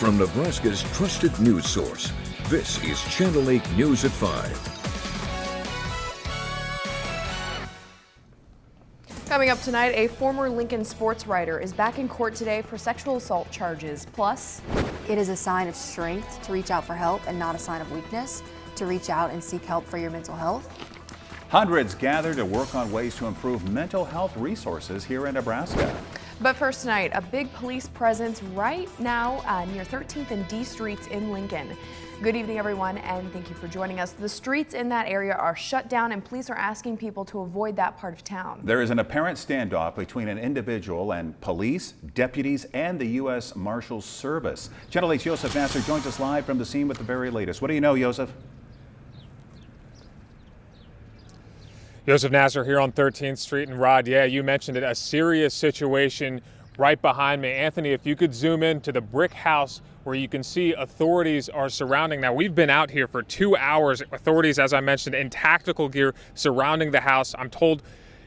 From Nebraska's trusted news source, this is Channel 8 News at 5. Coming up tonight, a former Lincoln sports writer is back in court today for sexual assault charges. Plus, it is a sign of strength to reach out for help and not a sign of weakness to reach out and seek help for your mental health. Hundreds gather to work on ways to improve mental health resources here in Nebraska. But first tonight, a big police presence right now near 13th and D Streets in Lincoln. Good evening, everyone, and thank you for joining us. The streets in that area are shut down, and police are asking people to avoid that part of town. There is an apparent standoff between an individual and police, deputies, and the U.S. Marshals Service. Channel 8's Joseph Nasser joins us live from the scene with the very latest. What do you know, Joseph? Joseph Nasser here on 13th Street. And Rod, yeah, you mentioned it, a serious situation right behind me. Anthony, if you could zoom in to the brick house where you can see authorities are surrounding. Now, we've been out here for 2 hours. Authorities, as I mentioned, in tactical gear surrounding the house. I'm told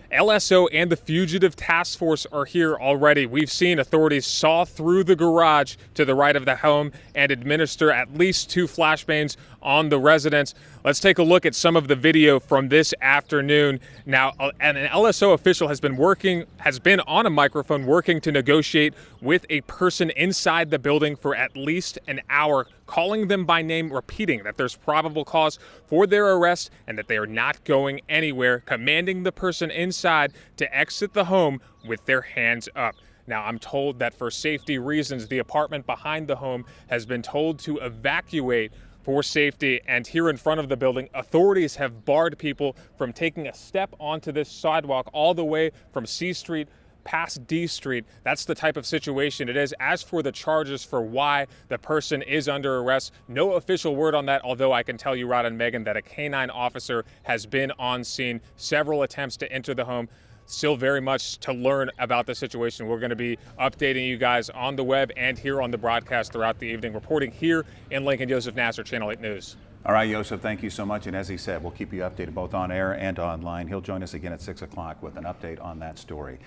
LSO and the Fugitive Task Force are here already. We've seen authorities saw through the garage to the right of the home and administer at least 2 flashbangs on the residents. Let's take a look at some of the video from this afternoon. Now, an LSO official has been on a microphone working to negotiate with a person inside the building for at least an hour, calling them by name, repeating that there's probable cause for their arrest and that they are not going anywhere, commanding the person inside to exit the home with their hands up. Now, I'm told that for safety reasons, the apartment behind the home has been told to evacuate for safety, and here in front of the building, authorities have barred people from taking a step onto this sidewalk all the way from C Street past D Street. That's the type of situation it is. As for the charges for why the person is under arrest, no official word on that, although I can tell you, Rod and Megan, that a canine officer has been on scene. Several attempts to enter the home. Still very much to learn about the situation. We're going to be updating you guys on the web and here on the broadcast throughout the evening. Reporting here in Lincoln, Joseph Nasser, Channel 8 News. All right, Joseph, thank you so much. And as he said, we'll keep you updated both on air and online. He'll join us again at 6 o'clock with an update on that story.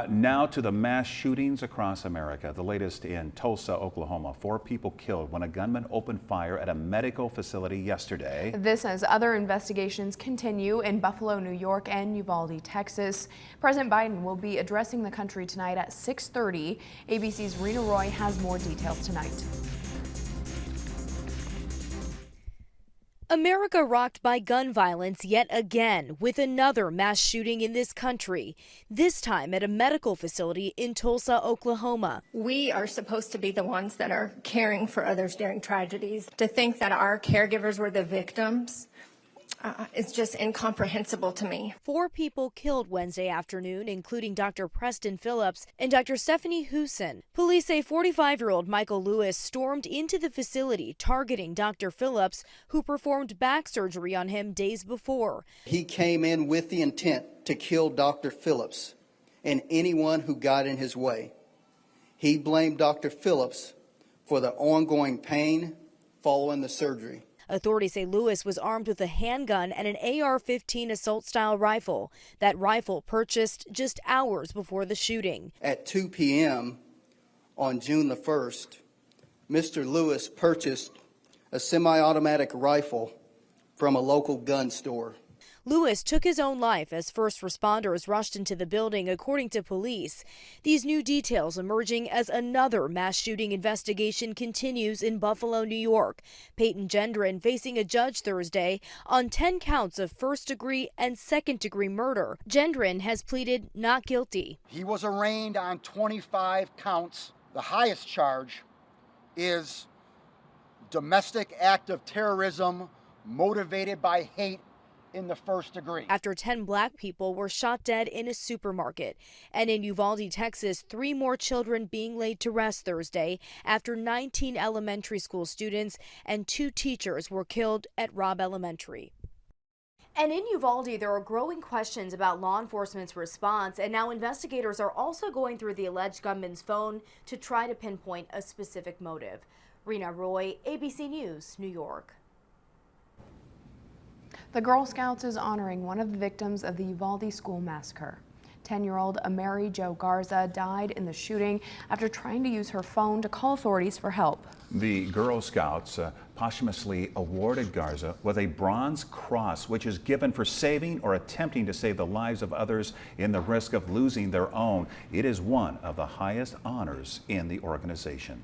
Now to the mass shootings across America. The latest in Tulsa, Oklahoma. 4 people killed when a gunman opened fire at a medical facility yesterday. This as other investigations continue in Buffalo, New York and Uvalde, Texas. President Biden will be addressing the country tonight at 6:30. ABC's Rena Roy has more details tonight. America rocked by gun violence yet again with another mass shooting in this country, this time at a medical facility in Tulsa, Oklahoma. We are supposed to be the ones that are caring for others during tragedies. To think that our caregivers were the victims it's just incomprehensible to me. 4 people killed Wednesday afternoon, including Dr. Preston Phillips and Dr. Stephanie Huson. Police say 45-year-old Michael Lewis stormed into the facility targeting Dr. Phillips, who performed back surgery on him days before. He came in with the intent to kill Dr. Phillips and anyone who got in his way. He blamed Dr. Phillips for the ongoing pain following the surgery. Authorities say Lewis was armed with a handgun and an AR-15 assault-style rifle. That rifle purchased just hours before the shooting. At 2 p.m. on June the 1st, Mr. Lewis purchased a semi-automatic rifle from a local gun store. Lewis took his own life as first responders rushed into the building, according to police. These new details emerging as another mass shooting investigation continues in Buffalo, New York. Peyton Gendron facing a judge Thursday on 10 counts of first-degree and second-degree murder. Gendron has pleaded not guilty. He was arraigned on 25 counts. The highest charge is domestic act of terrorism motivated by hate in the first degree. After 10 black people were shot dead in a supermarket. And in Uvalde, Texas, 3 more children being laid to rest Thursday after 19 elementary school students and 2 teachers were killed at Robb Elementary. And in Uvalde, there are growing questions about law enforcement's response, and now investigators are also going through the alleged gunman's phone to try to pinpoint a specific motive. Rena Roy, ABC News, New York. The Girl Scouts is honoring one of the victims of the Uvalde school massacre. 10-year-old Amari Jo Garza died in the shooting after trying to use her phone to call authorities for help. The Girl Scouts posthumously awarded Garza with a bronze cross, which is given for saving or attempting to save the lives of others in the risk of losing their own. It is one of the highest honors in the organization.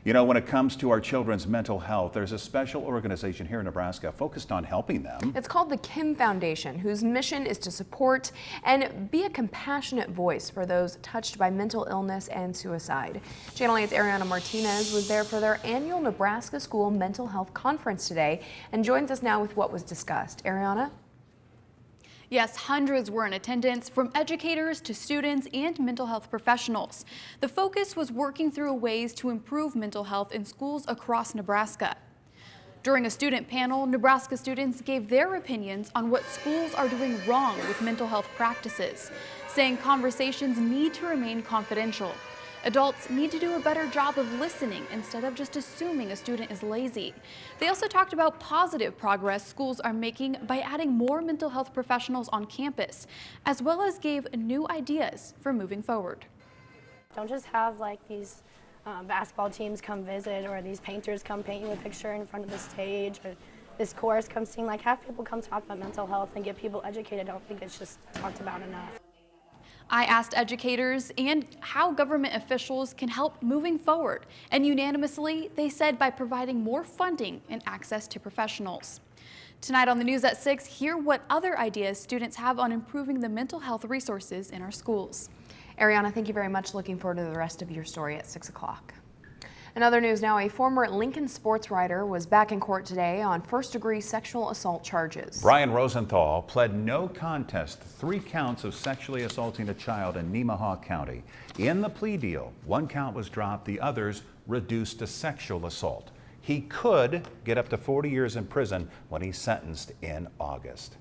You know, when it comes to our children's mental health, there's a special organization here in Nebraska focused on helping them. It's called the Kim Foundation, whose mission is to support and be a compassionate voice for those touched by mental illness and suicide. Channel 8's Ariana Martinez was there for their annual Nebraska School Mental Health Conference today and joins us now with what was discussed. Ariana? Yes, hundreds were in attendance, from educators to students and mental health professionals. The focus was working through ways to improve mental health in schools across Nebraska. During a student panel, Nebraska students gave their opinions on what schools are doing wrong with mental health practices, saying conversations need to remain confidential. Adults need to do a better job of listening instead of just assuming a student is lazy. They also talked about positive progress schools are making by adding more mental health professionals on campus, as well as gave new ideas for moving forward. Don't just have like these basketball teams come visit, or these painters come paint you a picture in front of the stage, or this chorus come sing. Like, have people come talk about mental health and get people educated. I don't think it's just talked about enough. I asked educators and how government officials can help moving forward, and unanimously they said by providing more funding and access to professionals. Tonight on the news at 6, hear what other ideas students have on improving the mental health resources in our schools. Ariana, thank you very much. Looking forward to the rest of your story at 6 o'clock. In other news now, a former Lincoln sports writer was back in court today on first-degree sexual assault charges. Brian Rosenthal pled no contest to 3 counts of sexually assaulting a child in Nemaha County. In the plea deal, 1 count was dropped, the others reduced to sexual assault. He could get up to 40 years in prison when he's sentenced in August.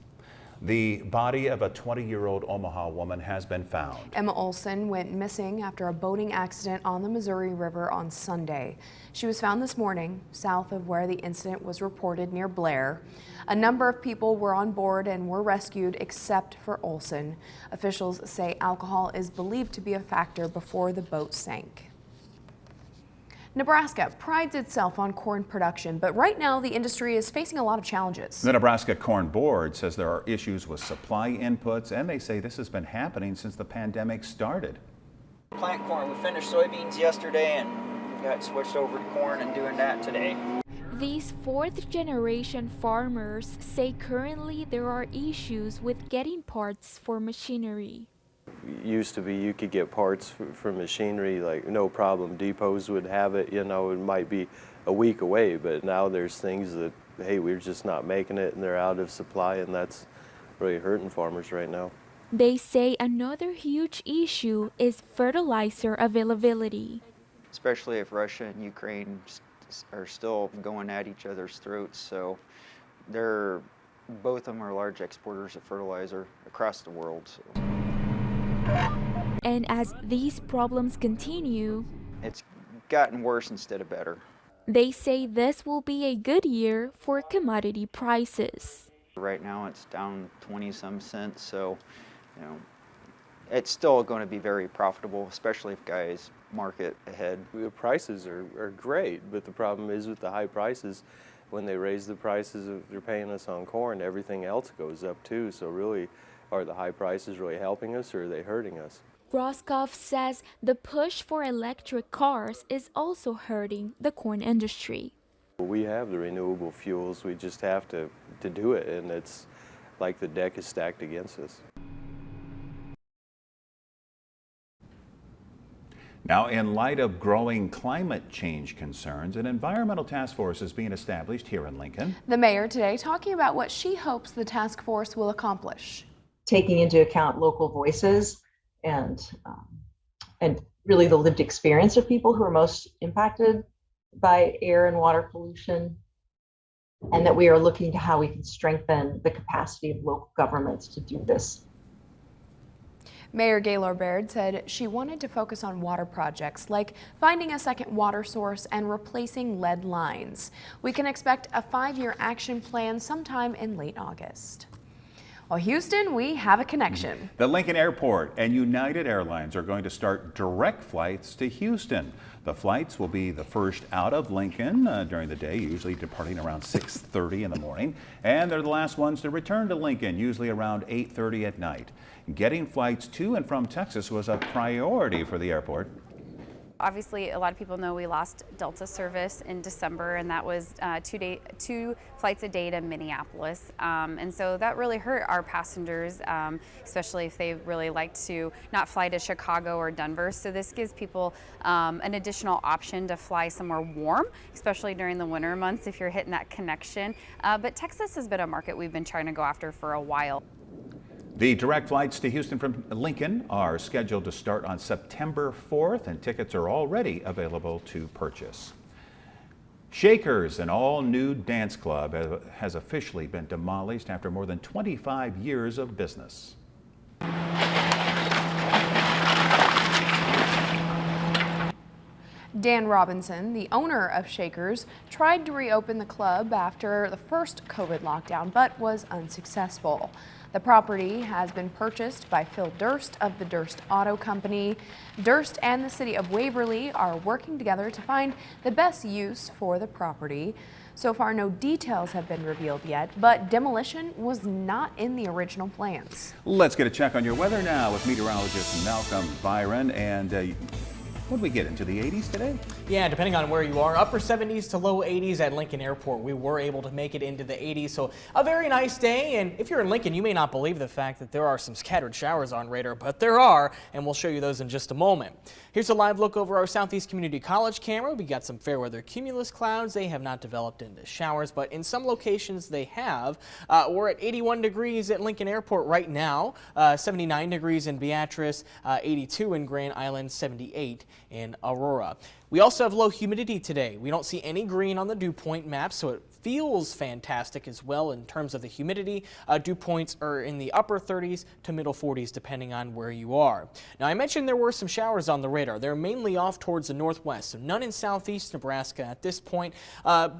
The body of a 20-year-old Omaha woman has been found. Emma Olson went missing after a boating accident on the Missouri River on Sunday. She was found this morning south of where the incident was reported near Blair. A number of people were on board and were rescued except for Olson. Officials say alcohol is believed to be a factor before the boat sank. Nebraska prides itself on corn production, but right now the industry is facing a lot of challenges. The Nebraska Corn Board says there are issues with supply inputs, and they say this has been happening since the pandemic started. Plant corn. We finished soybeans yesterday and got switched over to corn and doing that today. These fourth-generation farmers say currently there are issues with getting parts for machinery. Used to be you could get parts for machinery like no problem. Depots would have it, you know, it might be a week away, but now there's things that, hey, we're just not making it and they're out of supply, and that's really hurting farmers right now. They say another huge issue is fertilizer availability. Especially if Russia and Ukraine are still going at each other's throats, so both of them are large exporters of fertilizer across the world. So. And as these problems continue, it's gotten worse instead of better. They say this will be a good year for commodity prices. Right now it's down 20-some cents, so you know it's still going to be very profitable, especially if guys market ahead. The prices are great, but the problem is with the high prices, when they raise the prices they're paying us on corn, everything else goes up too. So really, are the high prices really helping us, or are they hurting us? Roscoff says the push for electric cars is also hurting the corn industry. We have the renewable fuels, we just have to do it, and it's like the deck is stacked against us. Now, in light of growing climate change concerns, an environmental task force is being established here in Lincoln. The mayor today talking about what she hopes the task force will accomplish. Taking into account local voices and really the lived experience of people who are most impacted by air and water pollution, and that we are looking to how we can strengthen the capacity of local governments to do this. Mayor Gaylor Baird said she wanted to focus on water projects like finding a second water source and replacing lead lines. We can expect a 5-year action plan sometime in late August. Well, Houston, we have a connection. The Lincoln Airport and United Airlines are going to start direct flights to Houston. The flights will be the first out of Lincoln during the day, usually departing around 6:30 in the morning, and they're the last ones to return to Lincoln, usually around 8:30 at night. Getting flights to and from Texas was a priority for the airport. Obviously, a lot of people know we lost Delta service in December, and that was two flights a day to Minneapolis. And so that really hurt our passengers, especially if they really like to not fly to Chicago or Denver. So this gives people an additional option to fly somewhere warm, especially during the winter months if you're hitting that connection. But Texas has been a market we've been trying to go after for a while. The direct flights to Houston from Lincoln are scheduled to start on September 4th, and tickets are already available to purchase. Shakers, an all-new dance club, has officially been demolished after more than 25 years of business. Dan Robinson, the owner of Shakers, tried to reopen the club after the first COVID lockdown, but was unsuccessful. The property has been purchased by Phil Durst of the Durst Auto Company. Durst and the city of Waverly are working together to find the best use for the property. So far, no details have been revealed yet, but demolition was not in the original plans. Let's get a check on your weather now with meteorologist Malcolm Byron. And what did we get into the 80s today? Yeah, depending on where you are, upper 70s to low 80s at Lincoln Airport. We were able to make it into the 80s, so a very nice day. And if you're in Lincoln, you may not believe the fact that there are some scattered showers on radar, but there are, and we'll show you those in just a moment. Here's a live look over our Southeast Community College camera. We got some fair weather cumulus clouds. They have not developed into showers, but in some locations they have. We're at 81 degrees at Lincoln Airport right now, 79 degrees in Beatrice, 82 in Grand Island, 78 in Aurora. We also have low humidity today. We don't see any green on the dew point map, so it feels fantastic as well in terms of the humidity. Dew points are in the upper 30s to middle 40s depending on where you are. Now I mentioned there were some showers on the radar. They're mainly off towards the northwest, so none in southeast Nebraska at this point.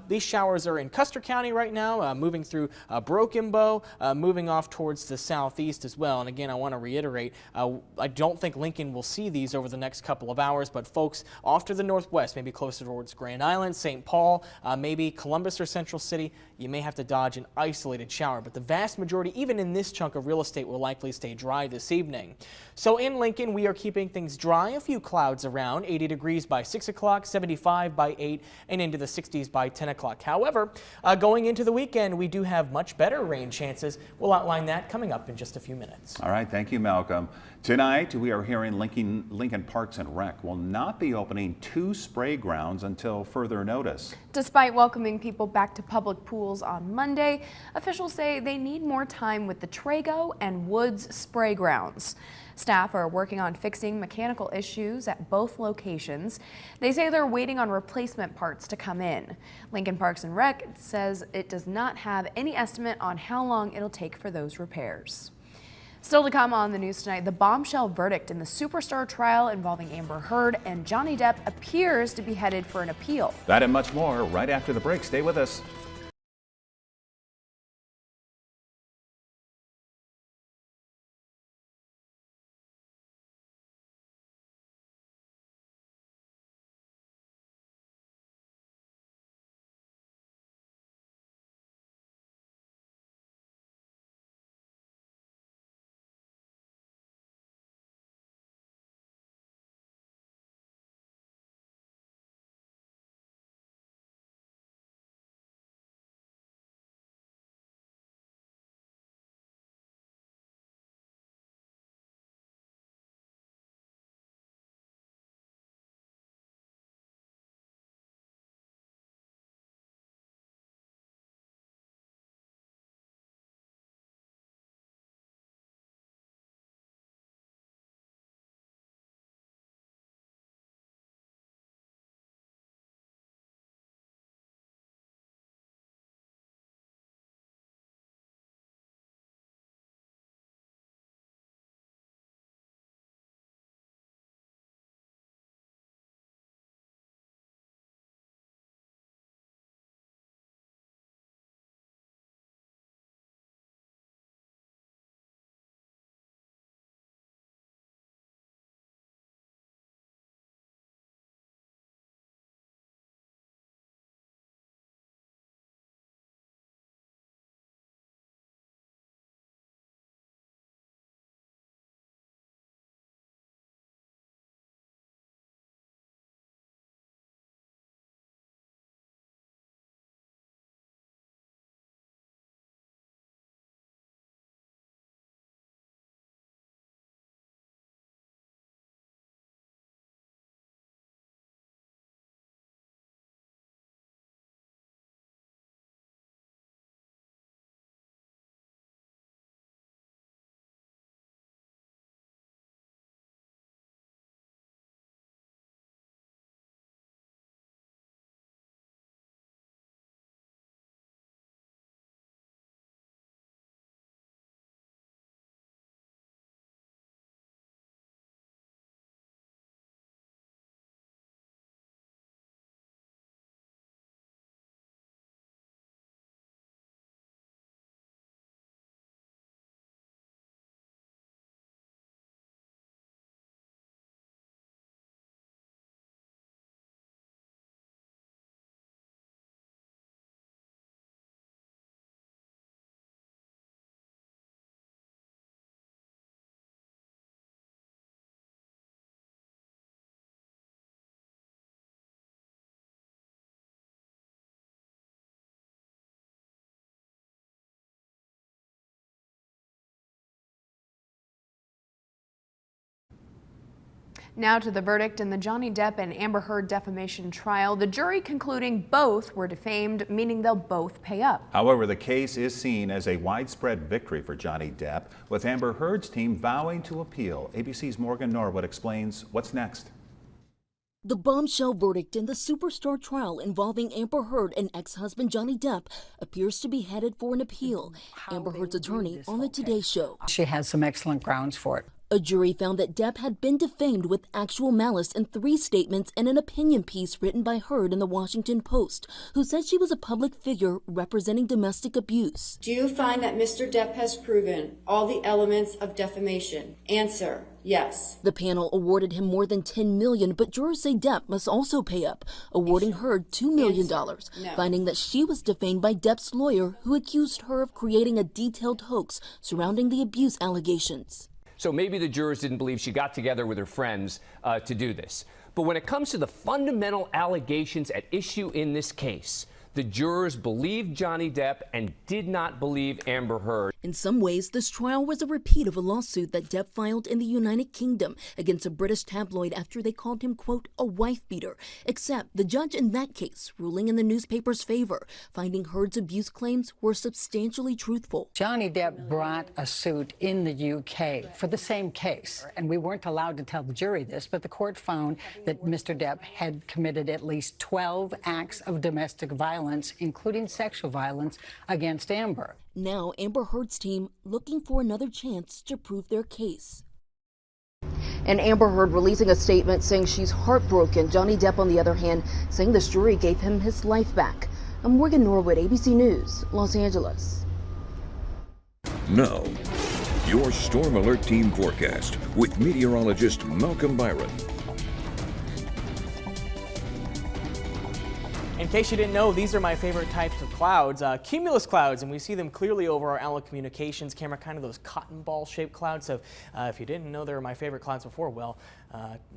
These showers are in Custer County right now, moving through Broken Bow, moving off towards the southeast as well. And again, I want to reiterate, I don't think Lincoln will see these over the next couple of hours, but folks off to the northwest, maybe closer towards Grand Island, St. Paul, maybe Columbus or Central City, you may have to dodge an isolated shower, but the vast majority, even in this chunk of real estate, will likely stay dry this evening. So in Lincoln, we are keeping things dry, a few clouds around, 80 degrees by 6 o'clock, 75 by 8, and into the 60s by 10 o'clock. However, going into the weekend, we do have much better rain chances. We'll outline that coming up in just a few minutes. All right, thank you, Malcolm. Tonight, we are hearing Lincoln Parks and Rec will not be opening 2 spray grounds until further notice. Despite welcoming people back to public pools on Monday, officials say they need more time with the Trago and Woods spray grounds. Staff are working on fixing mechanical issues at both locations. They say they're waiting on replacement parts to come in. Lincoln Parks and Rec says it does not have any estimate on how long it'll take for those repairs. Still to come on the news tonight, the bombshell verdict in the superstar trial involving Amber Heard and Johnny Depp appears to be headed for an appeal. That and much more right after the break. Stay with us. Now to the verdict in the Johnny Depp and Amber Heard defamation trial. The jury concluding both were defamed, meaning they'll both pay up. However, the case is seen as a widespread victory for Johnny Depp, with Amber Heard's team vowing to appeal. ABC's Morgan Norwood explains what's next. The bombshell verdict in the superstar trial involving Amber Heard and ex-husband Johnny Depp appears to be headed for an appeal. Amber Heard's attorney on the Today Show. She has some excellent grounds for it. A jury found that Depp had been defamed with actual malice in 3 statements and an opinion piece written by Heard in the Washington Post, who said she was a public figure representing domestic abuse. Do you find that Mr. Depp has proven all the elements of defamation? Answer, yes. The panel awarded him more than $10 million, but jurors say Depp must also pay up, awarding Heard $2 million, finding that she was defamed by Depp's lawyer, who accused her of creating a detailed hoax surrounding the abuse allegations. So maybe the jurors didn't believe she got together with her friends to do this. But when it comes to the fundamental allegations at issue in this case, the jurors believed Johnny Depp and did not believe Amber Heard. In some ways, this trial was a repeat of a lawsuit that Depp filed in the United Kingdom against a British tabloid after they called him, quote, a wife-beater. Except the judge in that case ruling in the newspaper's favor, finding Heard's abuse claims were substantially truthful. Johnny Depp brought a suit in the UK for the same case, and we weren't allowed to tell the jury this, but the court found that Mr. Depp had committed at least 12 acts of domestic violence, including sexual violence, against Amber. Now, Amber Heard's team looking for another chance to prove their case. And Amber Heard releasing a statement saying she's heartbroken. Johnny Depp, on the other hand, saying this jury gave him his life back. I'm Morgan Norwood, ABC News, Los Angeles. Now, your Storm Alert Team forecast with meteorologist Malcolm Byron. In case you didn't know, these are my favorite types of clouds, cumulus clouds, and we see them clearly over our Allen Communications camera, kind of those cotton ball shaped clouds. So if you didn't know they were my favorite clouds before, well,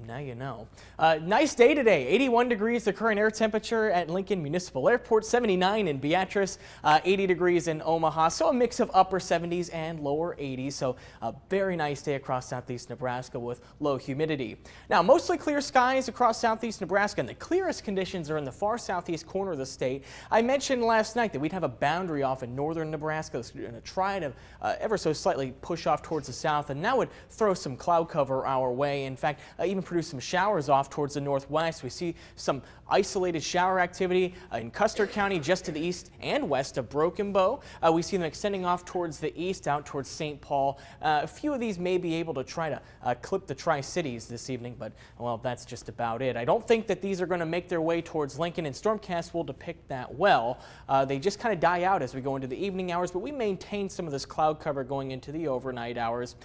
now you know. Nice day today, 81 degrees the current air temperature at Lincoln Municipal Airport, 79 in Beatrice, 80 degrees in Omaha, so a mix of upper 70s and lower 80s, so a very nice day across southeast Nebraska with low humidity. Now, mostly clear skies across southeast Nebraska, and the clearest conditions are in the far southeast corner of the state. I mentioned last night that we'd have a boundary off in northern Nebraska that's going to try to ever so slightly push off towards the south, and that would throw some cloud cover our way. In fact, even produce some showers off towards the northwest. We see some isolated shower activity in Custer County just to the east and west of Broken Bow. We see them extending off towards the east out towards St. Paul. A few of these may be able to try to clip the Tri-Cities this evening, but well, that's just about it. I don't think that these are going to make their way towards Lincoln, and Stormcast will depict that well. They just kind of die out as we go into the evening hours, but we maintain some of this cloud cover going into the overnight hours.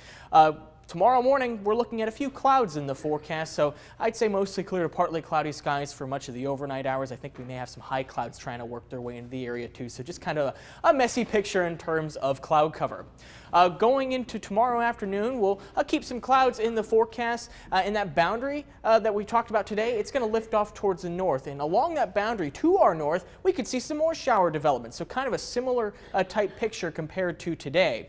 Tomorrow morning, we're looking at a few clouds in the forecast, so I'd say mostly clear to partly cloudy skies for much of the overnight hours. I think we may have some high clouds trying to work their way into the area too, so just kind of a messy picture in terms of cloud cover. Going into tomorrow afternoon, we'll keep some clouds in the forecast. In that boundary that we talked about today, it's going to lift off towards the north, and along that boundary to our north, we could see some more shower development, so kind of a similar type picture compared to today.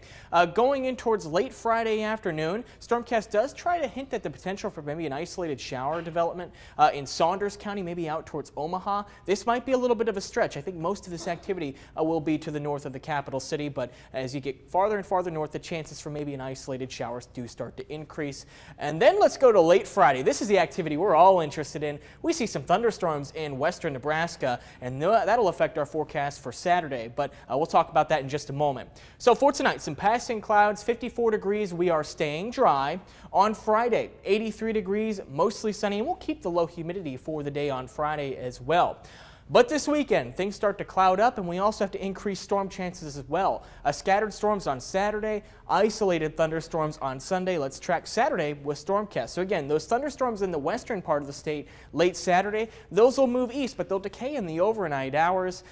Going in towards late Friday afternoon, Stormcast does try to hint at the potential for maybe an isolated shower development in Saunders County, maybe out towards Omaha. This might be a little bit of a stretch. I think most of this activity will be to the north of the capital city, but as you get farther and farther north, the chances for maybe an isolated shower do start to increase. And then let's go to late Friday. This is the activity we're all interested in. We see some thunderstorms in western Nebraska, and that'll affect our forecast for Saturday, but we'll talk about that in just a moment. So for tonight, some passing clouds, 54 degrees. We are staying dry. On Friday, 83 degrees, mostly sunny, and we'll keep the low humidity for the day on Friday as well. But this weekend, things start to cloud up, and we also have to increase storm chances as well. Scattered storms on Saturday, isolated thunderstorms on Sunday. Let's track Saturday with Stormcast. So again, those thunderstorms in the western part of the state late Saturday, those will move east, but they'll decay in the overnight hours.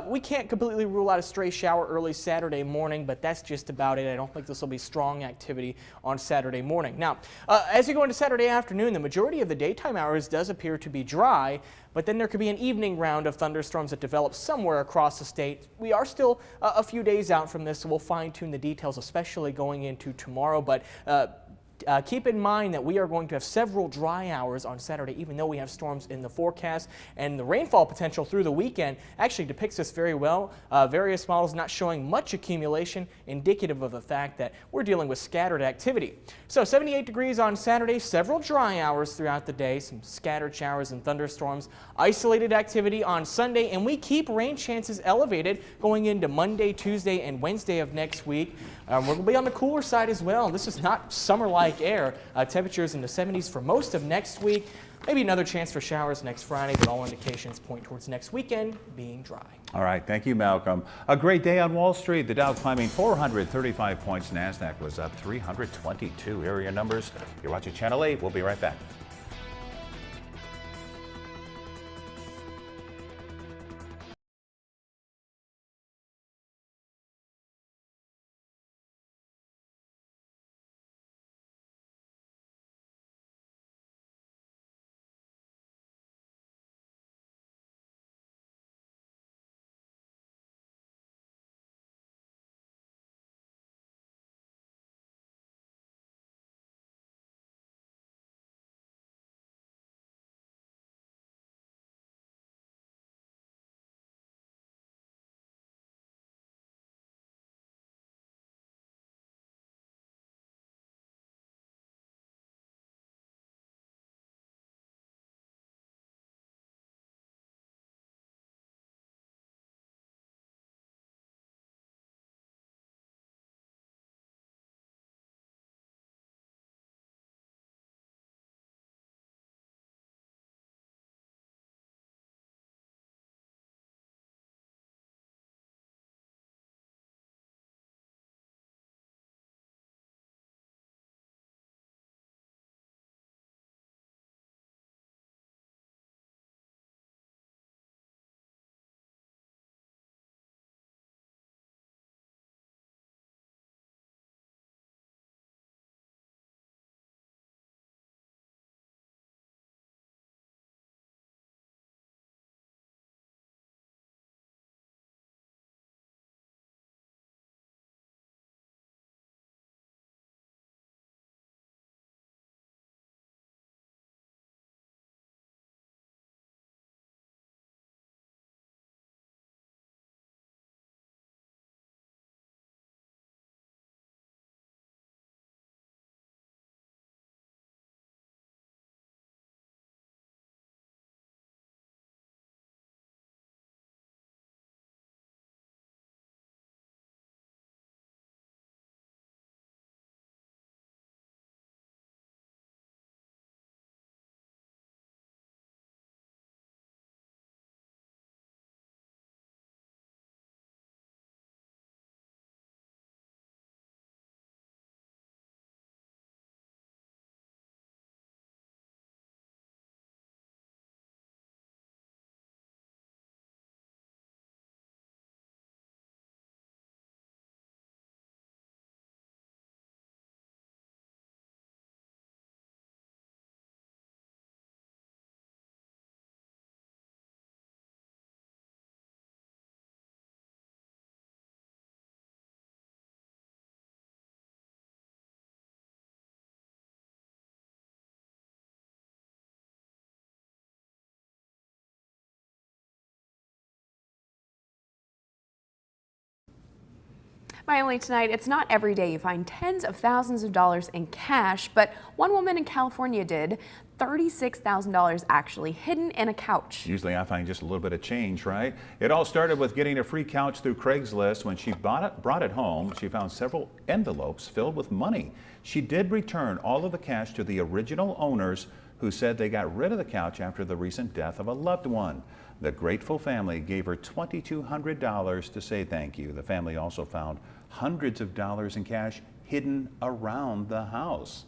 We can't completely rule out a stray shower early Saturday morning, but that's just about it. I don't think this will be strong activity on Saturday morning. Now, as you go into Saturday afternoon, the majority of the daytime hours does appear to be dry, but then there could be an evening round of thunderstorms that develop somewhere across the state. We are still a few days out from this, so we'll fine-tune the details, especially going into tomorrow, but Keep in mind that we are going to have several dry hours on Saturday, even though we have storms in the forecast. And the rainfall potential through the weekend actually depicts this very well. Various models not showing much accumulation, indicative of the fact that we're dealing with scattered activity. So 78 degrees on Saturday, several dry hours throughout the day, some scattered showers and thunderstorms, isolated activity on Sunday, and we keep rain chances elevated going into Monday, Tuesday, and Wednesday of next week. We're going to be on the cooler side as well. This is not summer-like air. Temperatures in the 70s for most of next week. Maybe another chance for showers next Friday, but all indications point towards next weekend being dry. All right, thank you, Malcolm. A great day on Wall Street. The Dow climbing 435 points. NASDAQ was up 322. Area numbers. You're watching Channel 8. We'll be right back. My only tonight, it's not every day you find tens of thousands of dollars in cash, but one woman in California did. $36,000 actually hidden in a couch. Usually I find just a little bit of change, right? It all started with getting a free couch through Craigslist. When she brought it home, she found several envelopes filled with money. She did return all of the cash to the original owners, who said they got rid of the couch after the recent death of a loved one. The grateful family gave her $2,200 to say thank you. The family also found hundreds of dollars in cash hidden around the house.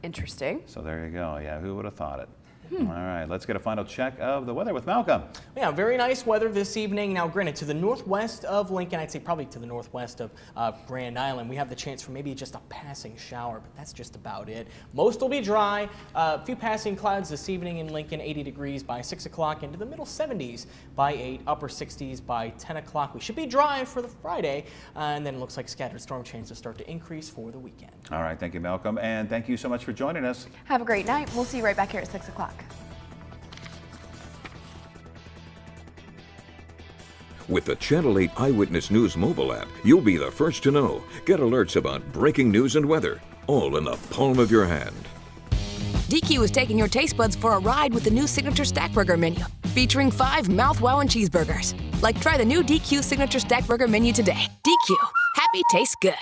Interesting. So there you go. Yeah, who would have thought it? All right, let's get a final check of the weather with Malcolm. Yeah, very nice weather this evening. Now, granted, to the northwest of Lincoln, I'd say probably to the northwest of Grand Island, we have the chance for maybe just a passing shower, but that's just about it. Most will be dry. A few passing clouds this evening in Lincoln, 80 degrees by 6 o'clock, into the middle 70s by 8, upper 60s by 10 o'clock. We should be dry for the Friday, and then it looks like scattered storm chances start to increase for the weekend. All right, thank you, Malcolm, and thank you so much for joining us. Have a great night. We'll see you right back here at 6 o'clock. With the Channel 8 Eyewitness News mobile app, you'll be the first to know. Get alerts about breaking news and weather, all in the palm of your hand. DQ is taking your taste buds for a ride with the new Signature Stack Burger menu, featuring 5 mouth-wowing cheeseburgers. Like, try the new DQ Signature Stack Burger menu today. DQ, happy tastes good.